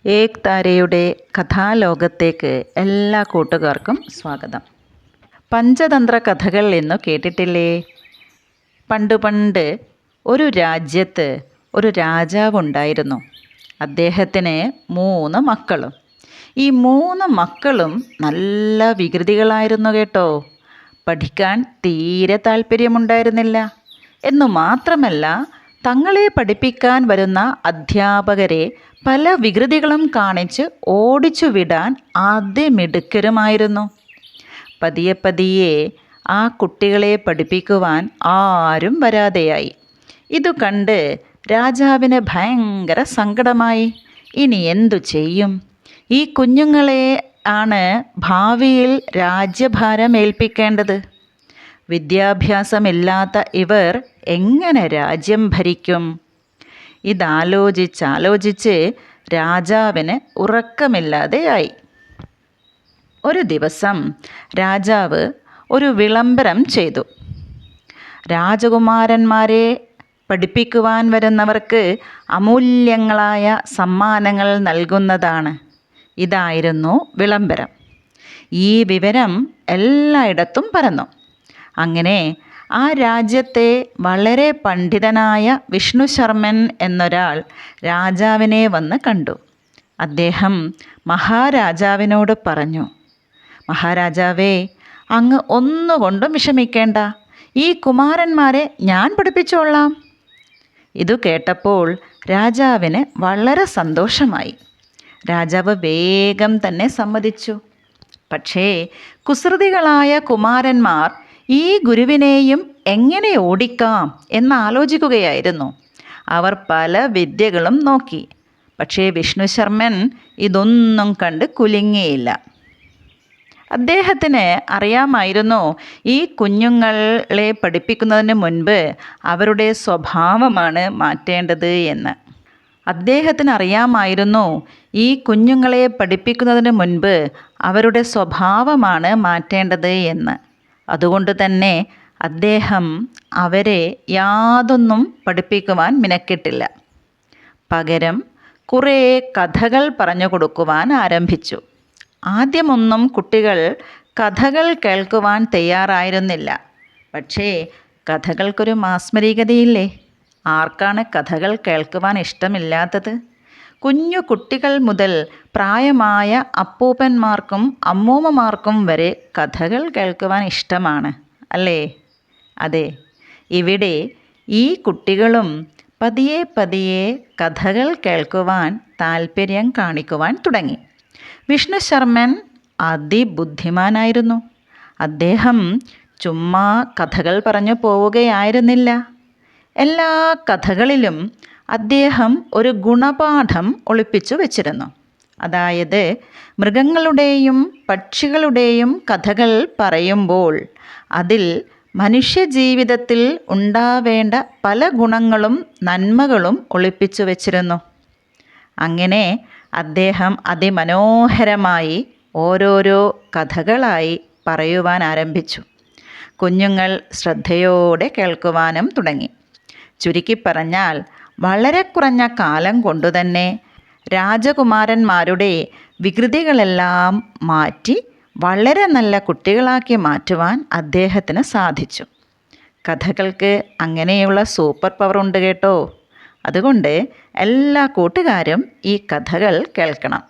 ഏക് താരയുടെ കഥാലോകത്തേക്ക് എല്ലാ കൂട്ടുകാർക്കും സ്വാഗതം. പഞ്ചതന്ത്ര കഥകൾ എന്നു കേട്ടിട്ടില്ലേ? പണ്ട് ഒരു രാജ്യത്ത് ഒരു രാജാവുണ്ടായിരുന്നു. അദ്ദേഹത്തിന് 3 മക്കളും. ഈ 3 മക്കളും നല്ല വികൃതികളായിരുന്നു കേട്ടോ. പഠിക്കാൻ തീരെ താല്പര്യമുണ്ടായിരുന്നില്ല. എന്നു മാത്രമല്ല, തങ്ങളെ പഠിപ്പിക്കാൻ വരുന്ന അധ്യാപകരെ പല വികൃതികളും കാണിച്ച് ഓടിച്ചു വിടാൻ അതിമിടുക്കരുമായിരുന്നു. പതിയെ ആ കുട്ടികളെ പഠിപ്പിക്കുവാൻ ആരും വരാതെയായി. ഇതു കണ്ട് രാജാവിന് ഭയങ്കര സങ്കടമായി. ഇനി എന്തു ചെയ്യും? ഈ കുഞ്ഞുങ്ങളെ ആണ് ഭാവിയിൽ രാജ്യഭാരം ഏൽപ്പിക്കേണ്ടത്. വിദ്യാഭ്യാസമില്ലാത്ത ഇവർ എങ്ങനെ രാജ്യം ഭരിക്കും? ഇതാലോചിച്ച് രാജാവിന് ഉറക്കമില്ലാതെയായി. ഒരു ദിവസം രാജാവ് ഒരു വിളംബരം ചെയ്തു. രാജകുമാരന്മാരെ പഠിപ്പിക്കുവാൻ വരുന്നവർക്ക് അമൂല്യങ്ങളായ സമ്മാനങ്ങൾ നൽകുന്നതാണ്. ഇതായിരുന്നു വിളംബരം. ഈ വിവരം എല്ലായിടത്തും പരന്നു. അങ്ങനെ ആ രാജ്യത്തെ വളരെ പണ്ഡിതനായ വിഷ്ണുശർമ്മൻ എന്നൊരാൾ രാജാവിനെ വന്ന് കണ്ടു. അദ്ദേഹം മഹാരാജാവിനോട് പറഞ്ഞു, "മഹാരാജാവേ, അങ്ങ് ഒന്നുകൊണ്ടും വിഷമിക്കേണ്ട. ഈ കുമാരന്മാരെ ഞാൻ പഠിപ്പിച്ചോളാം." ഇതു കേട്ടപ്പോൾ രാജാവിന് വളരെ സന്തോഷമായി. രാജാവ് വേഗം തന്നെ സമ്മതിച്ചു. പക്ഷേ കുസൃതികളായ കുമാരന്മാർ ഈ ഗുരുവിനെയും എങ്ങനെ ഓടിക്കാം എന്നാലോചിക്കുകയായിരുന്നു. അവർ പല വിദ്യകളും നോക്കി. പക്ഷേ വിഷ്ണുശർമ്മൻ ഇതൊന്നും കണ്ട് കുലുങ്ങിയില്ല. അദ്ദേഹത്തിന് അറിയാമായിരുന്നു, ഈ കുഞ്ഞുങ്ങളെ പഠിപ്പിക്കുന്നതിന് മുൻപ് അവരുടെ സ്വഭാവമാണ് മാറ്റേണ്ടത് എന്ന്. അദ്ദേഹത്തിന് അറിയാമായിരുന്നു, ഈ കുഞ്ഞുങ്ങളെ പഠിപ്പിക്കുന്നതിന് മുൻപ് അവരുടെ സ്വഭാവമാണ് മാറ്റേണ്ടത് എന്ന്. അതുകൊണ്ട് തന്നെ അദ്ദേഹം അവരെ യാതൊന്നും പഠിപ്പിക്കുവാൻ മിനക്കെട്ടില്ല. പകരം കുറേ കഥകൾ പറഞ്ഞു കൊടുക്കുവാൻ ആരംഭിച്ചു. ആദ്യമൊന്നും കുട്ടികൾ കഥകൾ കേൾക്കുവാൻ തയ്യാറായിരുന്നില്ല. പക്ഷേ കഥകൾക്കൊരു മാസ്മരികതയില്ലേ? ആർക്കാണ് കഥകൾ കേൾക്കുവാൻ ഇഷ്ടമില്ലാത്തത്? കുഞ്ഞു കുട്ടികൾ മുതൽ പ്രായമായ അപ്പൂപ്പന്മാർക്കും അമ്മൂമ്മമാർക്കും വരെ കഥകൾ കേൾക്കുവാൻ ഇഷ്ടമാണ്, അല്ലേ? അതെ, ഇവിടെ ഈ കുട്ടികളും പതിയെ കഥകൾ കേൾക്കുവാൻ താല്പര്യം കാണിക്കുവാൻ തുടങ്ങി. വിഷ്ണുശർമ്മൻ അതിബുദ്ധിമാനായിരുന്നു. അദ്ദേഹം ചുമ്മാ കഥകൾ പറഞ്ഞു പോവുകയായിരുന്നില്ല. എല്ലാ കഥകളിലും അദ്ദേഹം ഒരു ഗുണപാഠം ഒളിപ്പിച്ചു വച്ചിരുന്നു. അതായത്, മൃഗങ്ങളുടെയും പക്ഷികളുടെയും കഥകൾ പറയുമ്പോൾ അതിൽ മനുഷ്യജീവിതത്തിൽ ഉണ്ടാവേണ്ട പല ഗുണങ്ങളും നന്മകളും ഒളിപ്പിച്ചു വച്ചിരുന്നു. അങ്ങനെ അദ്ദേഹം അതിമനോഹരമായി ഓരോരോ കഥകളായി പറയുവാൻ ആരംഭിച്ചു. കുഞ്ഞുങ്ങൾ ശ്രദ്ധയോടെ കേൾക്കുവാനും തുടങ്ങി. ചുരുക്കി പറഞ്ഞാൽ, വളരെ കുറഞ്ഞ കാലം കൊണ്ടുതന്നെ രാജകുമാരന്മാരുടെ വികൃതികളെല്ലാം മാറ്റി വളരെ നല്ല കുട്ടികളാക്കി മാറ്റുവാൻ അദ്ദേഹത്തിന് സാധിച്ചു. കഥകൾക്ക് അങ്ങനെയുള്ള സൂപ്പർ പവർ ഉണ്ട് കേട്ടോ. അതുകൊണ്ട് എല്ലാ കൂട്ടുകാരും ഈ കഥകൾ കേൾക്കണം.